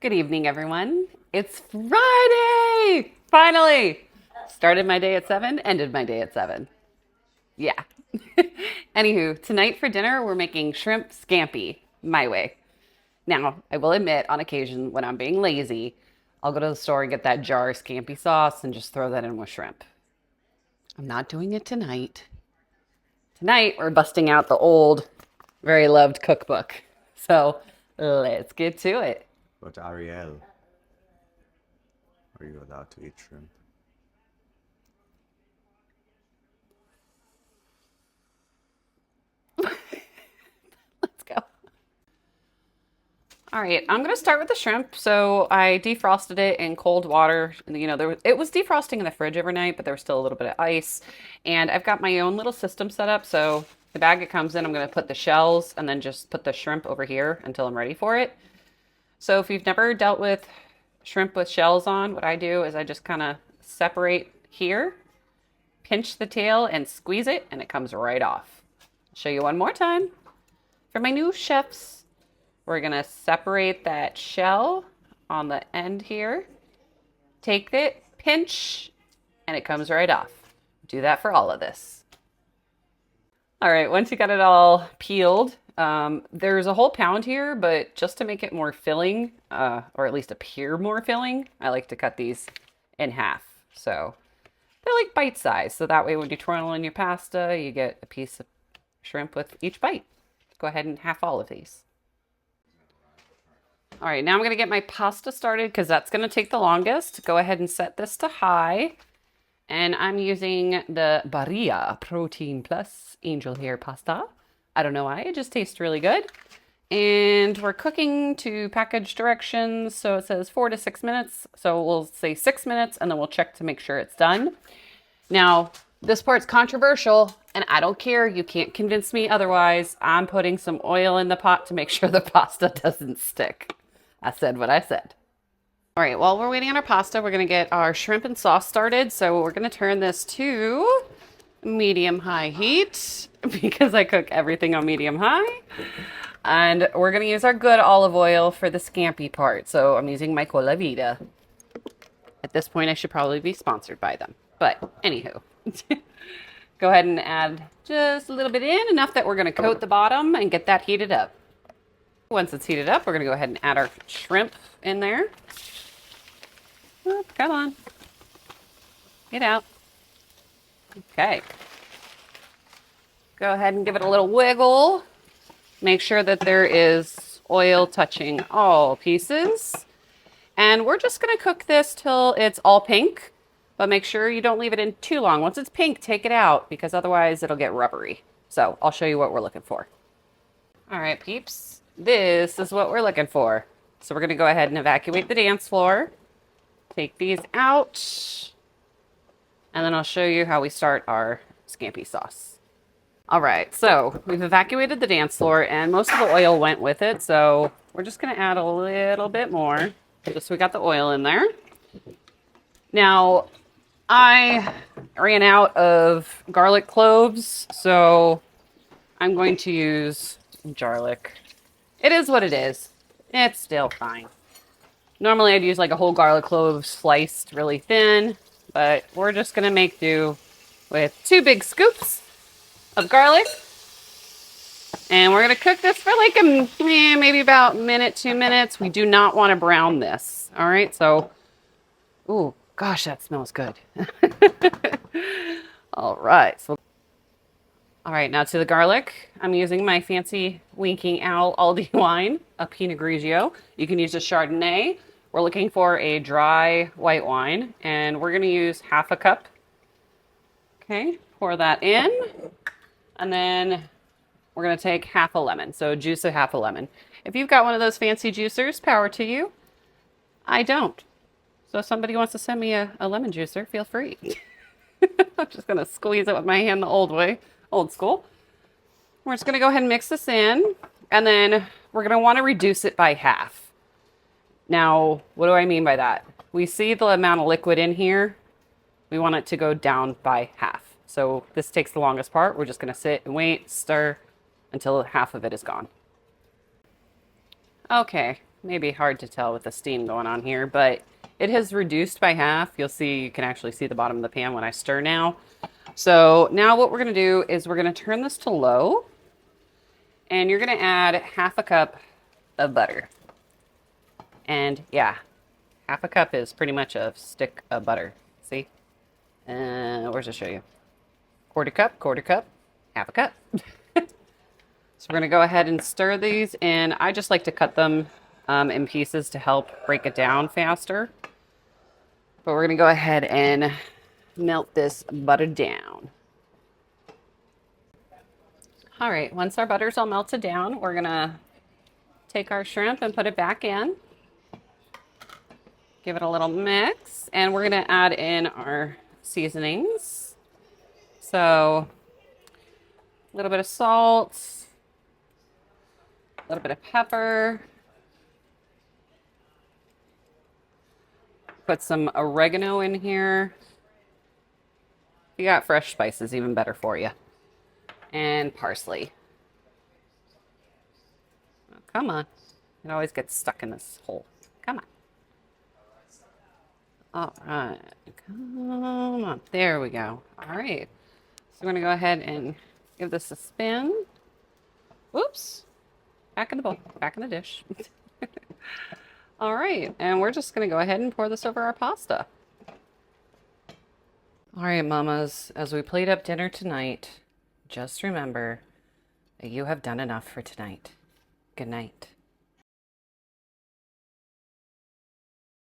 Good evening, everyone. It's Friday! Finally! Started my day at 7, ended my day at 7. Yeah. Anywho, tonight for dinner, we're making shrimp scampi my way. Now, I will admit, on occasion, when I'm being lazy, I'll go to the store and get that jar of scampi sauce and just throw that in with shrimp. I'm not doing it tonight. Tonight, we're busting out the old, very loved cookbook. So let's get to it. But Ariel, are you allowed to eat shrimp? Let's go. All right, I'm gonna start with the shrimp. So I defrosted it in cold water. It was defrosting in the fridge overnight, but there was still a little bit of ice. And I've got my own little system set up. So the bag it comes in, I'm gonna put the shells and then just put the shrimp over here until I'm ready for it. So if you've never dealt with shrimp with shells on, what I do is I just kind of separate here, pinch the tail and squeeze it, and it comes right off. I'll show you one more time. For my new chefs, we're going to separate that shell on the end here, take it, pinch, and it comes right off. Do that for all of this. All right, once you got it all peeled, there's a whole pound here, but just to make it more filling, or at least appear more filling, I like to cut these in half. So they're like bite size. So that way when you twirl in your pasta, you get a piece of shrimp with each bite. Go ahead and half all of these. All right, now I'm gonna get my pasta started because that's gonna take the longest. Go ahead and set this to high. And I'm using the Barilla Protein Plus Angel Hair Pasta. I don't know why, it just tastes really good. And we're cooking to package directions. So it says 4 to 6 minutes. So we'll say 6 minutes and then we'll check to make sure it's done. Now, this part's controversial and I don't care. You can't convince me otherwise. I'm putting some oil in the pot to make sure the pasta doesn't stick. I said what I said. All right, while we're waiting on our pasta, we're gonna get our shrimp and sauce started. So we're gonna turn this to medium-high heat because I cook everything on medium-high. And we're gonna use our good olive oil for the scampi part. So I'm using my Cola Vida. At this point, I should probably be sponsored by them. But anywho, go ahead and add just a little bit in, enough that we're gonna coat the bottom and get that heated up. Once it's heated up, we're gonna go ahead and add our shrimp in there. Oh, come on. Get out. Okay. Go ahead and give it a little wiggle. Make sure that there is oil touching all pieces. And we're just going to cook this till it's all pink. But make sure you don't leave it in too long. Once it's pink, take it out because otherwise it'll get rubbery. So I'll show you what we're looking for. All right, peeps. This is what we're looking for. So we're going to go ahead and evacuate the dance floor. Take these out, and then I'll show you how we start our scampi sauce. All right, so we've evacuated the dance floor, and most of the oil went with it, so we're just gonna add a little bit more, just so we got the oil in there. Now, I ran out of garlic cloves, so I'm going to use garlic. It is what it is. It's still fine. Normally I'd use like a whole garlic clove sliced really thin, but we're just gonna make do with 2 big scoops of garlic. And we're gonna cook this for like maybe about a minute, 2 minutes. We do not want to brown this. All right, so, ooh, gosh, that smells good. All right, now to the garlic. I'm using my fancy Winking Owl Aldi wine, a Pinot Grigio. You can use a Chardonnay. We're looking for a dry white wine, and we're gonna use half a cup. Okay, pour that in, and then we're gonna take half a lemon, so juice of half a lemon. If you've got one of those fancy juicers, power to you. I don't. So if somebody wants to send me a lemon juicer, feel free. I'm just gonna squeeze it with my hand the old way, old school. We're just gonna go ahead and mix this in, and then we're gonna wanna reduce it by half. Now, what do I mean by that? We see the amount of liquid in here. We want it to go down by half. So this takes the longest part. We're just gonna sit and wait, stir until half of it is gone. Okay, maybe hard to tell with the steam going on here, but it has reduced by half. You'll see, you can actually see the bottom of the pan when I stir now. So now what we're going to do is we're going to turn this to low, and you're going to add half a cup of butter. And yeah, half a cup is pretty much a stick of butter. See? Where's it show you? Quarter cup, half a cup. So we're going to go ahead and stir these in. I just like to cut them in pieces to help break it down faster. But we're going to go ahead and melt this butter down. All right, once our butter's all melted down, we're going to take our shrimp and put it back in. Give it a little mix, and we're going to add in our seasonings. So a little bit of salt, a little bit of pepper. Put some oregano in here. If you got fresh spices, even better for you. And parsley. Oh, come on. It always gets stuck in this hole. Come on. All right. Come on. There we go. All right. So we're going to go ahead and give this a spin. Oops. Back in the bowl. Back in the dish. All right. And we're just going to go ahead and pour this over our pasta. All right, mamas. As we plate up dinner tonight, just remember that you have done enough for tonight. Good night.